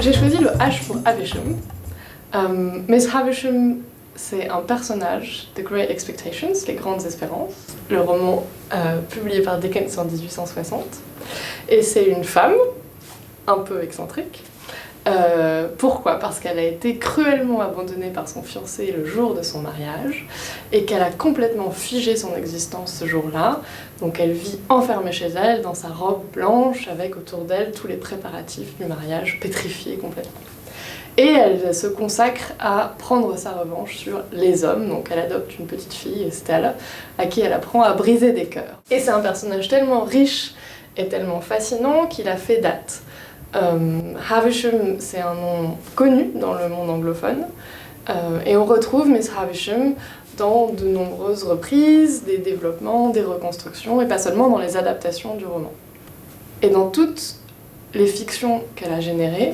J'ai choisi le H pour Havisham. Miss Havisham, c'est un personnage de Great Expectations, Les Grandes Espérances, le roman publié par Dickens en 1860. Et c'est une femme, un peu excentrique. Pourquoi? Parce qu'elle a été cruellement abandonnée par son fiancé le jour de son mariage et qu'elle a complètement figé son existence ce jour-là. Donc elle vit enfermée chez elle dans sa robe blanche avec autour d'elle tous les préparatifs du mariage pétrifiés complètement. Et elle se consacre à prendre sa revanche sur les hommes, donc elle adopte une petite fille, Estelle, à qui elle apprend à briser des cœurs. Et c'est un personnage tellement riche et tellement fascinant qu'il a fait date. Havisham, c'est un nom connu dans le monde anglophone, et on retrouve Miss Havisham dans de nombreuses reprises, des développements, des reconstructions, et pas seulement dans les adaptations du roman. Et dans toutes les fictions qu'elle a générées,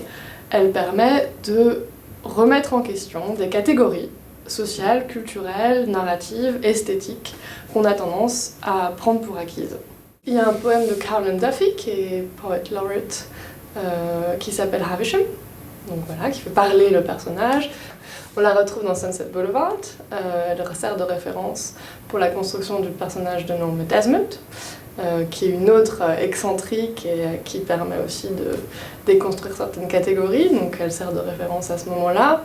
elle permet de remettre en question des catégories sociales, culturelles, narratives, esthétiques, qu'on a tendance à prendre pour acquises. Il y a un poème de Carolyn Duffy, qui est poète laureate, qui s'appelle Havisham, donc voilà, qui fait parler le personnage. On la retrouve dans Sunset Boulevard, elle sert de référence pour la construction du personnage de nom Desmond, qui est une autre excentrique et qui permet aussi de déconstruire certaines catégories, donc elle sert de référence à ce moment-là.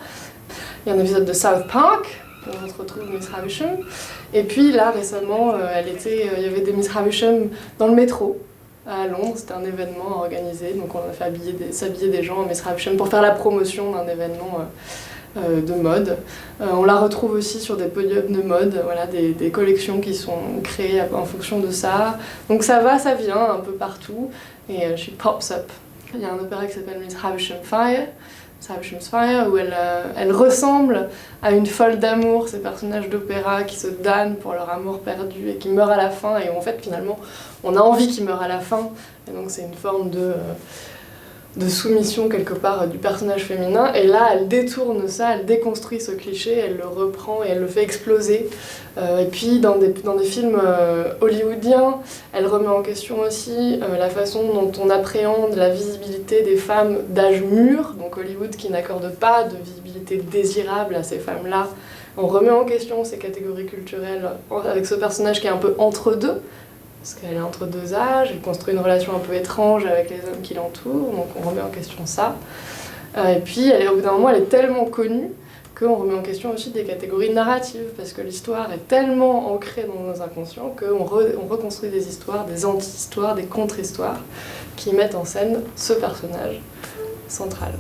Il y a un épisode de South Park, où on se retrouve Miss Havisham, et puis là récemment, il y avait des Miss Havisham dans le métro, à Londres, c'était un événement organisé, donc on a fait s'habiller des gens en Miss Havisham pour faire la promotion d'un événement de mode. On la retrouve aussi sur des podiums de mode, voilà, des collections qui sont créées en fonction de ça. Donc ça va, ça vient un peu partout, et she pops up. Il y a un opéra qui s'appelle Miss Havisham's Fire, où elle ressemble à une folle d'amour, ces personnages d'opéra qui se damnent pour leur amour perdu et qui meurent à la fin, et en fait finalement on a envie qu'ils meurent à la fin, et donc c'est une forme de soumission quelque part du personnage féminin, et là elle détourne ça, elle déconstruit ce cliché, elle le reprend et elle le fait exploser. Et puis dans des films hollywoodiens, elle remet en question aussi la façon dont on appréhende la visibilité des femmes d'âge mûr, donc Hollywood qui n'accorde pas de visibilité désirable à ces femmes-là. On remet en question ces catégories culturelles avec ce personnage qui est un peu entre deux, parce qu'elle est entre deux âges, elle construit une relation un peu étrange avec les hommes qui l'entourent, donc on remet en question ça. Et puis au bout d'un moment, elle est tellement connue qu'on remet en question aussi des catégories narratives, parce que l'histoire est tellement ancrée dans nos inconscients qu'on reconstruit des histoires, des anti-histoires, des contre-histoires, qui mettent en scène ce personnage central.